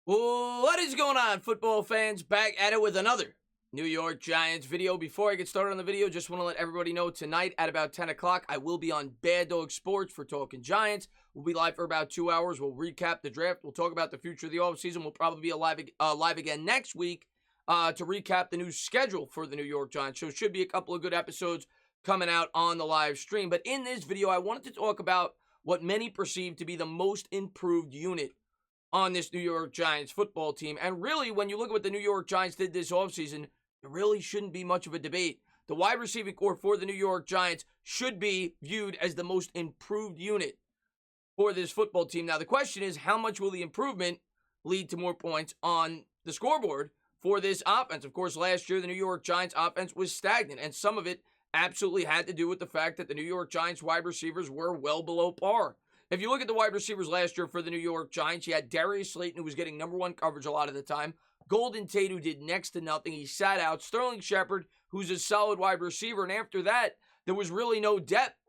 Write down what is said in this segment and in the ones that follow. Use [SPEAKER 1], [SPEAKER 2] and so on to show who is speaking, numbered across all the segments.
[SPEAKER 1] What is going on, football fans? Back at it with another New York Giants video. Before I get started on the video, just want to let everybody know tonight at about 10 o'clock, I will be on Bad Dog Sports for Talking Giants. We'll be live for about 2 hours. We'll recap the draft. We'll talk about the future of the offseason. We'll probably be live again next week to recap the new schedule for the New York Giants. So it should be a couple of good episodes coming out on the live stream. But in this video, I wanted to talk about what many perceive to be the most improved unit on this New York Giants football team. And really, when you look at what the New York Giants did this offseason, there really shouldn't be much of a debate. The wide receiving core for the New York Giants should be viewed as the most improved unit for this football team. Now, the question is, how much will the improvement lead to more points on the scoreboard for this offense? Of course, last year, the New York Giants offense was stagnant, and some of it absolutely had to do with the fact that the New York Giants wide receivers were well below par. If you look at the wide receivers last year for the New York Giants, you had Kadarius, Slayton, who was getting number one coverage a lot of the time. Toney, who did next to nothing. He sat out. Sterling Shepard, who's a solid wide receiver. And after that, there was really no depth.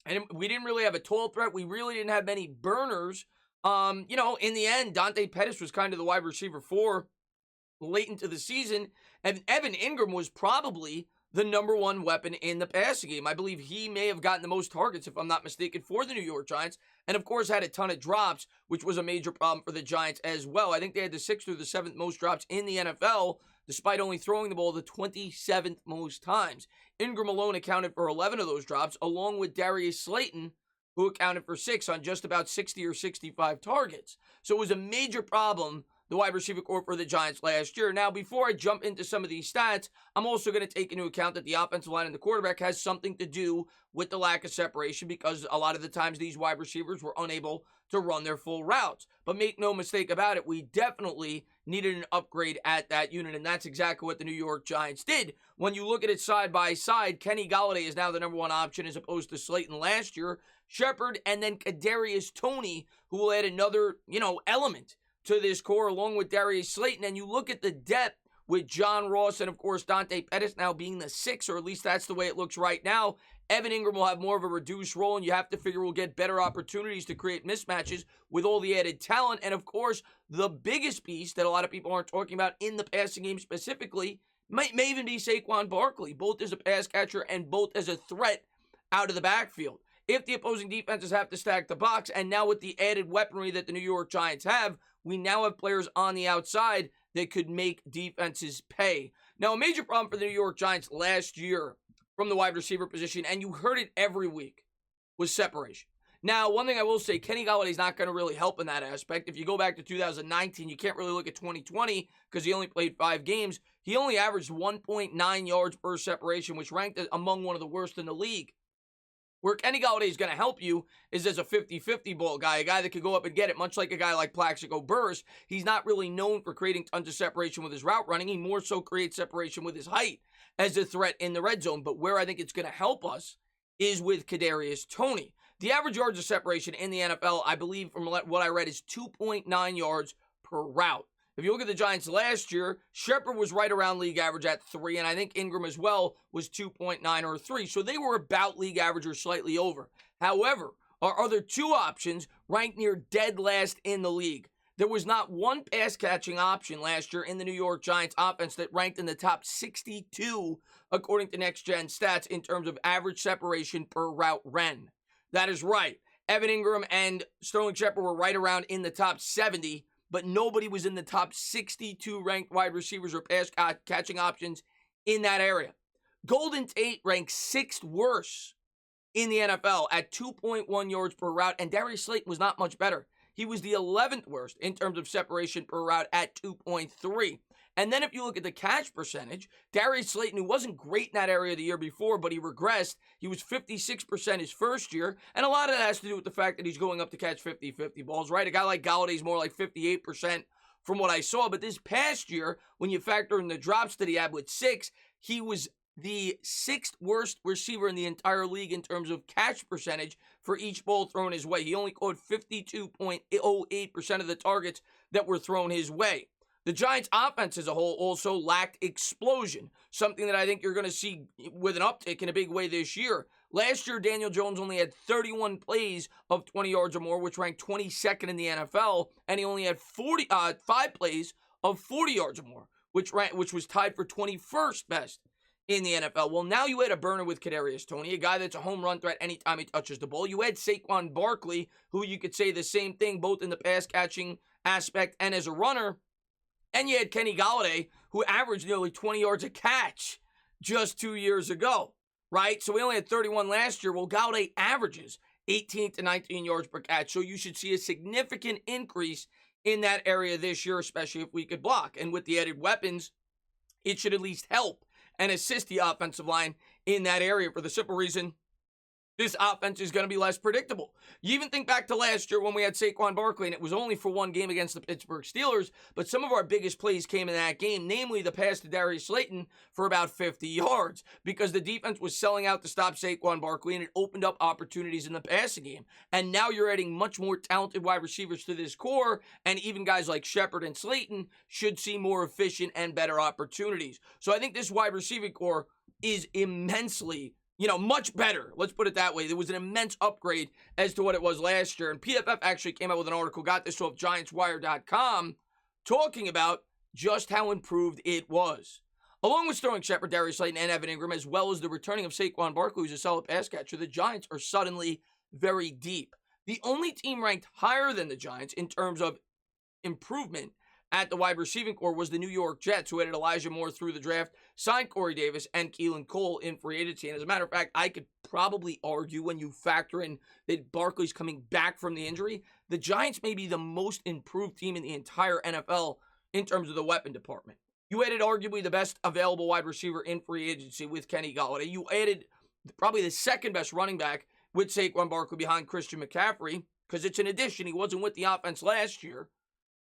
[SPEAKER 1] And we didn't really have a tall threat. We really didn't have many burners. In the end, Dante Pettis was kind of the wide receiver for late into the season. And Evan Ingram was probably the number one weapon in the passing game. I believe he may have gotten the most targets, if I'm not mistaken, for the New York Giants. And, of course, had a ton of drops, which was a major problem for the Giants as well. I think they had the 6th or the 7th most drops in the NFL, despite only throwing the ball the 27th most times. Ingram alone accounted for 11 of those drops, along with Darius Slayton, who accounted for 6 on just about 60 or 65 targets. So it was a major problem, the wide receiver core for the Giants last year. Now, before I jump into some of these stats, I'm also going to take into account that the offensive line and the quarterback has something to do with the lack of separation, because a lot of the times these wide receivers were unable to run their full routes. But make no mistake about it, we definitely needed an upgrade at that unit, and that's exactly what the New York Giants did. When you look at it side by side, Golladay is now the number one option as opposed to Slayton last year. Shepard, and then Kadarius Toney, who will add another, element to this core, along with Darius Slayton. And you look at the depth with John Ross and, of course, Dante Pettis now being the 6, or at least that's the way it looks right now. Evan Ingram will have more of a reduced role, and you have to figure we'll get better opportunities to create mismatches with all the added talent. And, of course, the biggest piece that a lot of people aren't talking about in the passing game specifically may even be Saquon Barkley, both as a pass catcher and both as a threat out of the backfield. If the opposing defenses have to stack the box, and now with the added weaponry that the New York Giants have, we now have players on the outside that could make defenses pay. Now, a major problem for the New York Giants last year from the wide receiver position, and you heard it every week, was separation. Now, one thing I will say, Golladay is not going to really help in that aspect. If you go back to 2019, you can't really look at 2020 because he only played 5 games. He only averaged 1.9 yards per separation, which ranked among one of the worst in the league. Where Golladay is going to help you is as a 50-50 ball guy, a guy that could go up and get it, much like a guy like Plaxico Burress. He's not really known for creating tons of separation with his route running. He more so creates separation with his height as a threat in the red zone. But where I think it's going to help us is with Kadarius Toney. The average yards of separation in the NFL, I believe from what I read, is 2.9 yards per route. If you look at the Giants last year, Shepard was right around league average at 3, and I think Ingram as well was 2.9 or 3. So they were about league average or slightly over. However, our other 2 options ranked near dead last in the league. There was not one pass-catching option last year in the New York Giants offense that ranked in the top 62 according to Next Gen Stats in terms of average separation per route run. That is right. Evan Ingram and Sterling Shepard were right around in the top 70, but nobody was in the top 62 ranked wide receivers or pass catching options in that area. Golden Tate ranked 6th worst in the NFL at 2.1 yards per route, and Darius Slayton was not much better. He was the 11th worst in terms of separation per route at 2.3. And then if you look at the catch percentage, Darius Slayton, who wasn't great in that area the year before, but he regressed. He was 56% his first year, and a lot of that has to do with the fact that he's going up to catch 50-50 balls, right? A guy like Golladay is more like 58% from what I saw, but this past year, when you factor in the drops that he had with 6, he was the 6th worst receiver in the entire league in terms of catch percentage for each ball thrown his way. He only caught 52.08% of the targets that were thrown his way. The Giants' offense as a whole also lacked explosion, something that I think you're going to see with an uptick in a big way this year. Last year, Daniel Jones only had 31 plays of 20 yards or more, which ranked 22nd in the NFL, and he only had 5 plays of 40 yards or more, which was tied for 21st best in the NFL. Well, now you had a burner with Kadarius Toney, a guy that's a home run threat anytime he touches the ball. You had Saquon Barkley, who you could say the same thing, both in the pass-catching aspect and as a runner. And you had Kenny Golladay, who averaged nearly 20 yards a catch just 2 years ago, right? So we only had 31 last year. Well, Golladay averages 18 to 19 yards per catch. So you should see a significant increase in that area this year, especially if we could block. And with the added weapons, it should at least help and assist the offensive line in that area for the simple reason this offense is going to be less predictable. You even think back to last year when we had Saquon Barkley, and it was only for one game against the Pittsburgh Steelers, but some of our biggest plays came in that game, namely the pass to Slayton for about 50 yards, because the defense was selling out to stop Saquon Barkley, and it opened up opportunities in the passing game. And now you're adding much more talented wide receivers to this core, and even guys like Shepard and Slayton should see more efficient and better opportunities. So I think this wide receiving core is immensely much better. Let's put it that way. There was an immense upgrade as to what it was last year. And PFF actually came out with an article, got this off GiantsWire.com, talking about just how improved it was. Along with throwing Shepard, Darius Slayton, and Evan Ingram, as well as the returning of Saquon Barkley, who's a solid pass catcher, the Giants are suddenly very deep. The only team ranked higher than the Giants in terms of improvement at the wide receiving core was the New York Jets, who added Elijah Moore through the draft, signed Corey Davis and Keelan Cole in free agency. And as a matter of fact, I could probably argue when you factor in that Barkley's coming back from the injury, the Giants may be the most improved team in the entire NFL in terms of the weapon department. You added arguably the best available wide receiver in free agency with Kenny Golladay. You added probably the second best running back with Saquon Barkley behind Christian McCaffrey, because it's an addition. He wasn't with the offense last year.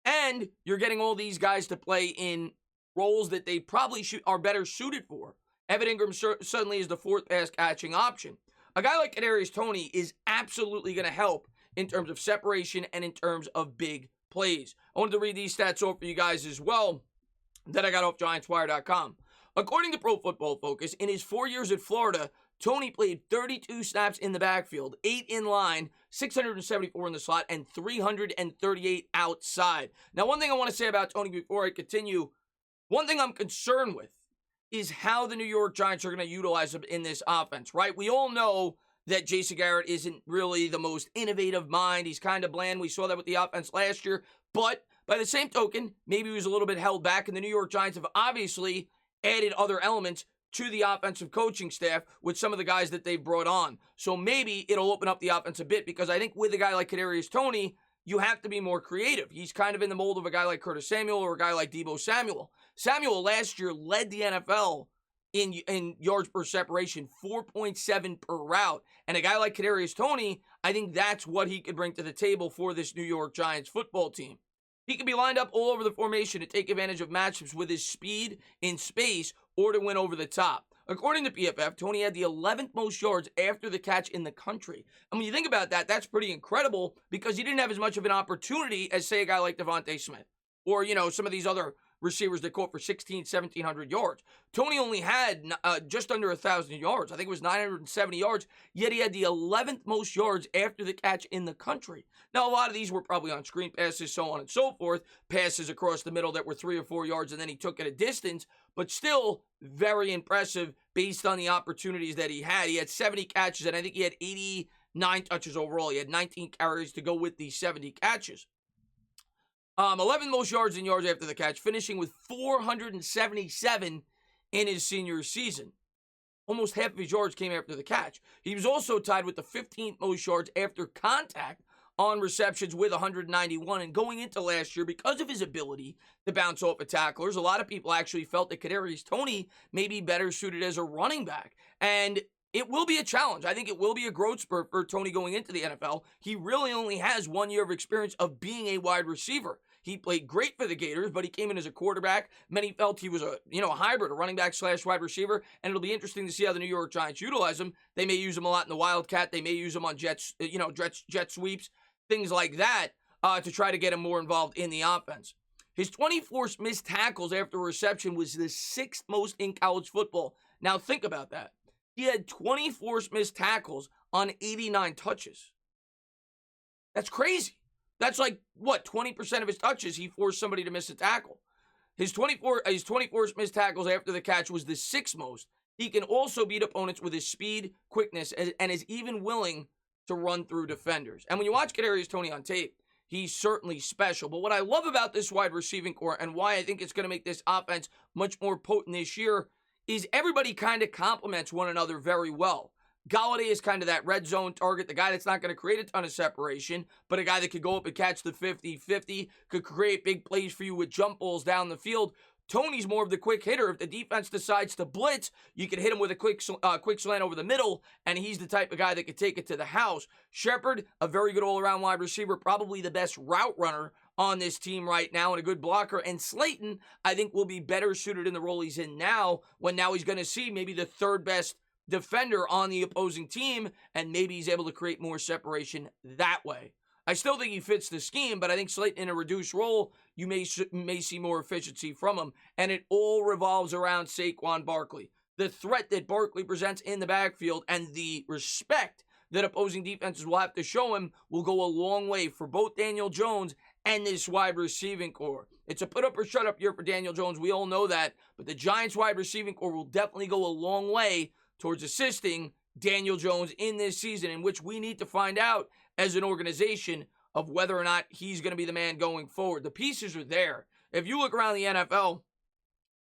[SPEAKER 1] And you're getting all these guys to play in roles that they probably are better suited for. Evan Ingram suddenly is the fourth pass catching option. A guy like Kadarius Toney is absolutely going to help in terms of separation and in terms of big plays. I wanted to read these stats off for you guys as well that I got off GiantsWire.com. According to Pro Football Focus, in his 4 years at Florida, Toney played 32 snaps in the backfield, 8 in line, 674 in the slot, and 338 outside. Now, one thing I want to say about Toney before I continue, one thing I'm concerned with is how the New York Giants are going to utilize him in this offense, right? We all know that Jason Garrett isn't really the most innovative mind. He's kind of bland. We saw that with the offense last year. But by the same token, maybe he was a little bit held back, and the New York Giants have obviously added other elements to the offensive coaching staff with some of the guys that they've brought on. So maybe it'll open up the offense a bit, because I think with a guy like Kadarius Toney, you have to be more creative. He's kind of in the mold of a guy like Curtis Samuel or a guy like Deebo Samuel. Samuel last year led the NFL in yards per separation, 4.7 per route. And a guy like Kadarius Toney, I think that's what he could bring to the table for this New York Giants football team. He can be lined up all over the formation to take advantage of matchups with his speed in space or to win over the top. According to PFF, Toney had the 11th most yards after the catch in the country. And when you think about that, that's pretty incredible, because he didn't have as much of an opportunity as, say, a guy like Devontae Smith or, some of these other receivers that caught for 1,700 yards. Toney only had just under 1,000 yards. I think it was 970 yards, yet he had the 11th most yards after the catch in the country. Now, a lot of these were probably on screen passes, so on and so forth, passes across the middle that were 3 or 4 yards, and then he took it a distance, but still very impressive based on the opportunities that he had. He had 70 catches, and I think he had 89 touches overall. He had 19 carries to go with these 70 catches. 11 most yards and yards after the catch, finishing with 477 in his senior season. Almost half of his yards came after the catch. He was also tied with the 15th most yards after contact on receptions with 191. And going into last year, because of his ability to bounce off of tacklers, a lot of people actually felt that Kadarius Toney may be better suited as a running back. And it will be a challenge. I think it will be a growth spurt for Toney going into the NFL. He really only has 1 year of experience of being a wide receiver. He played great for the Gators, but he came in as a quarterback. Many felt he was a hybrid, a running back / wide receiver, and it'll be interesting to see how the New York Giants utilize him. They may use him a lot in the Wildcat. They may use him on jet sweeps, things like that, to try to get him more involved in the offense. His 24 missed tackles after reception was the 6th most in college football. Now think about that. He had 24 missed tackles on 89 touches. That's crazy. That's like, what, 20% of his touches he forced somebody to miss a tackle. His 24 missed tackles after the catch was the 6th most. He can also beat opponents with his speed, quickness, and is even willing to run through defenders. And when you watch Kadarius Toney on tape, he's certainly special. But what I love about this wide receiving core and why I think it's going to make this offense much more potent this year is everybody kind of complements one another very well. Golladay is kind of that red zone target, the guy that's not going to create a ton of separation, but a guy that could go up and catch the 50-50, could create big plays for you with jump balls down the field. Toney's more of the quick hitter. If the defense decides to blitz, you can hit him with a quick slant over the middle, and he's the type of guy that could take it to the house. Shepard, a very good all-around wide receiver, probably the best route runner on this team right now and a good blocker. And Slayton, I think, will be better suited in the role he's in now, when now he's going to see maybe the third best defender on the opposing team, and maybe he's able to create more separation that way. I still think he fits the scheme, but I think Slayton in a reduced role, you may see more efficiency from him, and it all revolves around Saquon Barkley. The threat that Barkley presents in the backfield and the respect that opposing defenses will have to show him will go a long way for both Daniel Jones and this wide receiving core. It's a put up or shut up year for Daniel Jones. We all know that, but the Giants wide receiving core will definitely go a long way towards assisting Daniel Jones in this season, in which we need to find out as an organization of whether or not he's going to be the man going forward. The pieces are there. If you look around the NFL,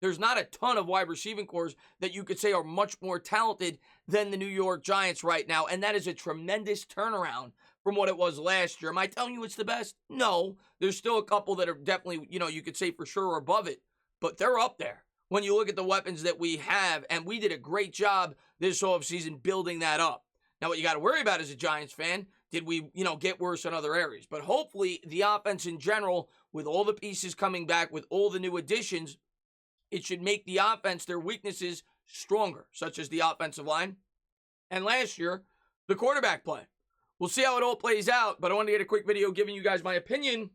[SPEAKER 1] there's not a ton of wide receiving cores that you could say are much more talented than the New York Giants right now, and that is a tremendous turnaround from what it was last year. Am I telling you it's the best? No. There's still a couple that are definitely, you could say for sure above it, but they're up there when you look at the weapons that we have, and we did a great job this offseason building that up. Now, what you got to worry about as a Giants fan, did we, get worse in other areas? But hopefully the offense in general, with all the pieces coming back, with all the new additions, it should make the offense, their weaknesses, stronger, such as the offensive line. And last year, the quarterback play. We'll see how it all plays out, but I wanted to get a quick video giving you guys my opinion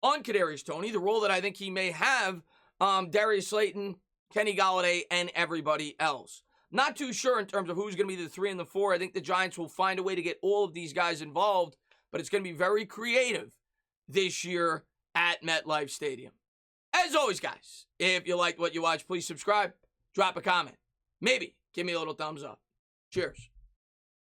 [SPEAKER 1] on Kadarius Toney, the role that I think he may have, Darius Slayton, Kenny Golladay, and everybody else. Not too sure in terms of who's going to be the 3 and the 4. I think the Giants will find a way to get all of these guys involved, but it's going to be very creative this year at MetLife Stadium. As always, guys, if you liked what you watched, please subscribe, drop a comment. Maybe give me a little thumbs up. Cheers.